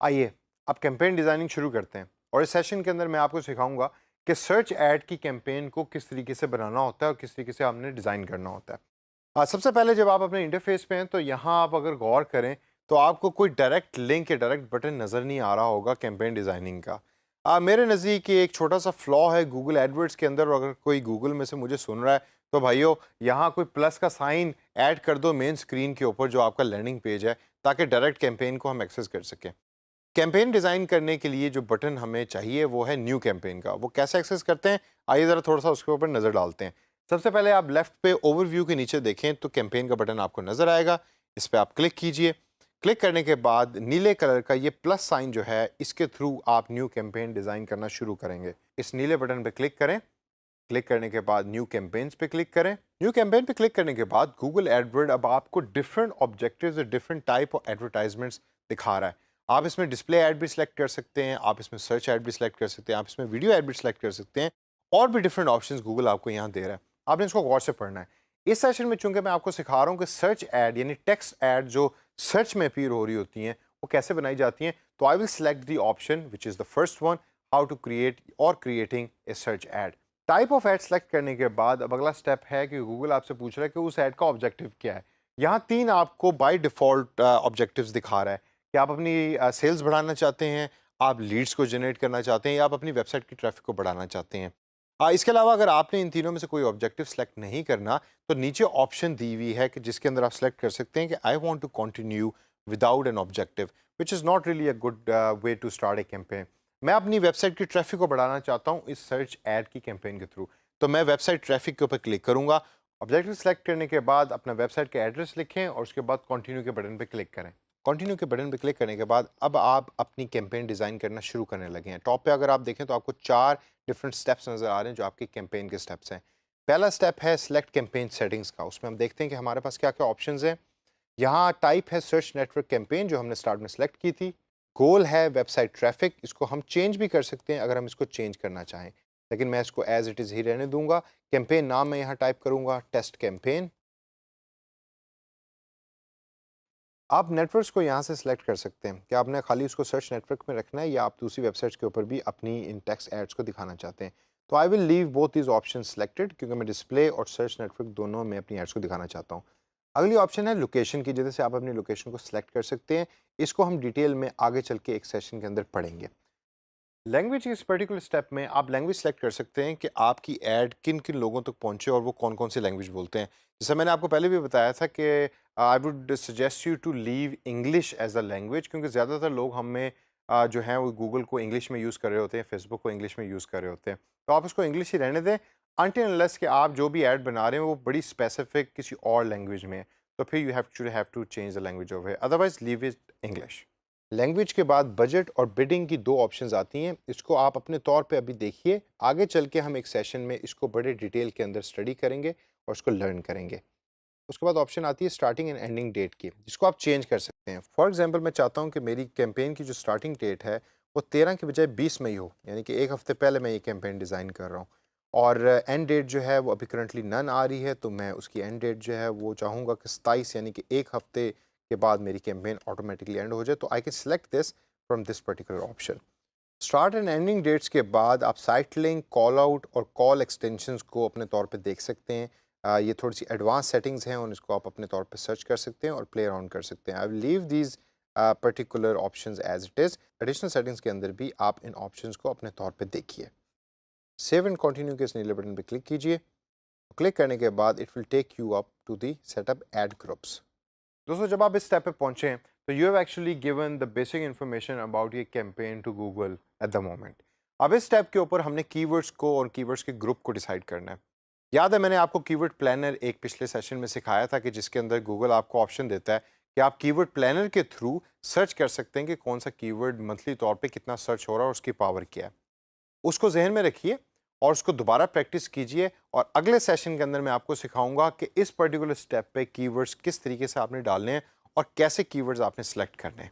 आइए अब campaign designing शुरू करते हैं और इस सेशन के अंदर मैं आपको सिखाऊंगा कि सर्च ऐड की कैंपेन को किस तरीके से बनाना होता है और किस तरीके से आपने डिज़ाइन करना होता है। सबसे पहले जब आप अपने इंटरफेस पे हैं तो यहाँ आप अगर गौर करें तो आपको कोई डायरेक्ट लिंक या डायरेक्ट बटन नज़र नहीं आ रहा होगा कैंपेन डिज़ाइनिंग का। मेरे नज़दीक ये एक छोटा सा फ्लॉ है गूगल एडवर्ड्स के अंदर, और अगर कोई गूगल में से मुझे सुन रहा है तो भाइयों यहाँ कोई प्लस का साइन ऐड कर दो मेन स्क्रीन के ऊपर जो आपका लैंडिंग पेज है, ताकि डायरेक्ट कैंपेन को हम एक्सेस कर सकें। कैंपेन डिज़ाइन करने के लिए जो बटन हमें चाहिए वो है न्यू कैंपेन का। वो कैसे एक्सेस करते हैं, आइए ज़रा थोड़ा सा उसके ऊपर नज़र डालते हैं। सबसे पहले आप लेफ्ट पे ओवरव्यू के नीचे देखें तो कैंपेन का बटन आपको नज़र आएगा। इस पर आप क्लिक कीजिए। क्लिक करने के बाद नीले कलर का ये प्लस साइन जो है, इसके थ्रू आप न्यू कैंपेन डिज़ाइन करना शुरू करेंगे। इस नीले बटन पर क्लिक करें। क्लिक करने के बाद न्यू कैंपेन्स पे क्लिक करें। न्यू कैंपेन पे क्लिक करने के बाद गूगल एडवर्ड अब आपको डिफरेंट ऑब्जेक्टिव्स और डिफरेंट टाइप ऑफ एडवर्टाइजमेंट्स दिखा रहा है। आप इसमें डिस्प्ले ऐड भी सिलेक्ट कर सकते हैं, आप इसमें सर्च ऐड भी सिलेक्ट कर सकते हैं, आप इसमें वीडियो ऐड भी सिलेक्ट कर सकते हैं, और भी डिफरेंट ऑप्शंस गूगल आपको यहाँ दे रहा है। आपने इसको गौर से पढ़ना है। इस सेशन में चूंकि मैं आपको सिखा रहा हूँ कि सर्च ऐड यानी टेक्स्ट ऐड जो सर्च में अपीयर हो रही होती हैं वो कैसे बनाई जाती हैं, तो I will select the option which is the first one, how to create और creating a search ad. Type of ad select करने के बाद अब अगला स्टेप है कि गूगल आपसे पूछ रहा है कि उस ऐड का ऑब्जेक्टिव क्या है। यहाँ तीन आपको बाय डिफ़ॉल्ट ऑब्जेक्टिव्स दिखा रहा है कि आप अपनी सेल्स बढ़ाना चाहते हैं, आप लीड्स को जनरेट करना चाहते हैं, या आप अपनी वेबसाइट की ट्रैफिक को बढ़ाना चाहते हैं। इसके अलावा अगर आपने इन तीनों में से कोई ऑब्जेक्टिव सेलेक्ट नहीं करना तो नीचे ऑप्शन दी हुई है कि जिसके अंदर आप सेलेक्ट कर सकते हैं कि I want to continue without an objective, which is not really a good way to start a campaign. मैं अपनी वेबसाइट की ट्रैफिक को बढ़ाना चाहता हूँ इस सर्च ऐड की कैंपेन के थ्रू, तो मैं वेबसाइट ट्रैफिक के ऊपर क्लिक करूँगा। ऑब्जेक्टिव सेलेक्ट करने के बाद अपना वेबसाइट का एड्रेस लिखें और उसके बाद कंटिन्यू के बटन पर क्लिक करें। कंटिन्यू के बटन पर क्लिक करने के बाद अब आप अपनी कैंपेन डिज़ाइन करना शुरू करने लगे हैं। टॉप पे अगर आप देखें तो आपको 4 डिफरेंट स्टेप्स नज़र आ रहे हैं जो आपकी कैंपेन के स्टेप्स हैं। पहला स्टेप है सिलेक्ट कैंपेन सेटिंग्स का। उसमें हम देखते हैं कि हमारे पास क्या क्या ऑप्शंस हैं। यहाँ टाइप है सर्च नेटवर्क कैंपेन जो हमने स्टार्ट में सेलेक्ट की थी। गोल है वेबसाइट ट्रैफिक, इसको हम चेंज भी कर सकते हैं अगर हम इसको चेंज करना चाहें, लेकिन मैं इसको एज इट इज़ ही रहने दूंगा। कैंपेन नाम मैं यहाँ टाइप करूँगा टेस्ट कैंपेन। आप नेटवर्क्स को यहाँ से सिलेक्ट कर सकते हैं कि आपने खाली उसको सर्च नेटवर्क में रखना है या आप दूसरी वेबसाइट्स के ऊपर भी अपनी इन टेक्स्ट एड्स को दिखाना चाहते हैं। तो I will leave both these option selected, क्योंकि मैं डिस्प्ले और सर्च नेटवर्क दोनों में अपनी एड्स को दिखाना चाहता हूँ। अगली ऑप्शन है लोकेशन की, जैसे आप अपनी लोकेशन को सिलेक्ट कर सकते हैं। इसको हम डिटेल में आगे चल के एक सेशन के अंदर पढ़ेंगे। लैंग्वेज के इस पर्टिकुलर स्टेप में आप लैंग्वेज सेलेक्ट कर सकते हैं कि आपकी ऐड किन किन लोगों तक पहुंचे और वो कौन कौन सी लैंग्वेज बोलते हैं। जैसे मैंने आपको पहले भी बताया था कि I would suggest you to leave English as a language, क्योंकि ज़्यादातर लोग हमें जो हैं वो गूगल को इंग्लिश में यूज़ कर रहे होते हैं, फेसबुक को इंग्लिश में यूज़ कर रहे होते हैं। तो आप उसको इंग्लिश ही रहने दें अनटिल अनलेस कि आप जो भी ऐड बना रहे हैं वो बड़ी स्पेसिफिक किसी और लैंग्वेज में है, तो फिर you have to change the language of है, otherwise leave it English. Language के बाद बजट और बिडिंग की दो ऑप्शंस आती हैं। इसको आप अपने तौर पे अभी देखिए, आगे चल के हम एक सेशन में इसको बड़े डिटेल के अंदर स्टडी करेंगे और उसको लर्न करेंगे। उसके बाद ऑप्शन आती है स्टार्टिंग एंड एंडिंग डेट की, जिसको आप चेंज कर सकते हैं। फॉर एग्जांपल मैं चाहता हूं कि मेरी कैंपेन की जो स्टार्टिंग डेट है वो 13 की बजाय 20 मई हो, यानी कि एक हफ्ते पहले मैं ये कैंपेन डिज़ाइन कर रहा हूँ। और एंड डेट जो है वो अभी करंटली नन आ रही है, तो मैं उसकी एंड डेट जो है वो चाहूँगा कि 27, यानी कि एक हफ्ते के बाद मेरी कैंपेन ऑटोमेटिकली एंड हो जाए। तो I can select this from this particular option. Start and ending dates के बाद आप साइट लिंक, कॉल आउट और कॉल एक्सटेंशंस को अपने तौर पे देख सकते हैं। ये थोड़ी सी एडवांस सेटिंग्स हैं और इसको आप अपने तौर पे सर्च कर सकते हैं और प्ले अराउंड कर सकते हैं। I will leave these particular options as it is. Additional settings के अंदर भी आप इन ऑप्शंस को अपने तौर पे देखिए। सेव एंड कंटिन्यू के इस नीले बटन पे क्लिक कीजिए। क्लिक करने के बाद it will take you up to the setup ad groups. दोस्तों जब आप इस स्टेप पे पहुंचे तो you have actually given the basic information about ये campaign to Google at the moment. अब इस स्टेप के ऊपर हमने कीवर्ड्स को और कीवर्ड्स के ग्रुप को डिसाइड करना है। याद है मैंने आपको कीवर्ड प्लानर एक पिछले सेशन में सिखाया था कि जिसके अंदर गूगल आपको ऑप्शन देता है कि आप कीवर्ड प्लानर के थ्रू सर्च कर सकते हैं कि कौन सा कीवर्ड मंथली तौर पे कितना सर्च हो रहा है और उसकी पावर क्या है। उसको जहन में रखिए और उसको दोबारा प्रैक्टिस कीजिए, और अगले सेशन के अंदर मैं आपको सिखाऊंगा कि इस पर्टिकुलर स्टेप पे कीवर्ड्स किस तरीके से आपने डालने हैं और कैसे कीवर्ड्स आपने सेलेक्ट करने हैं।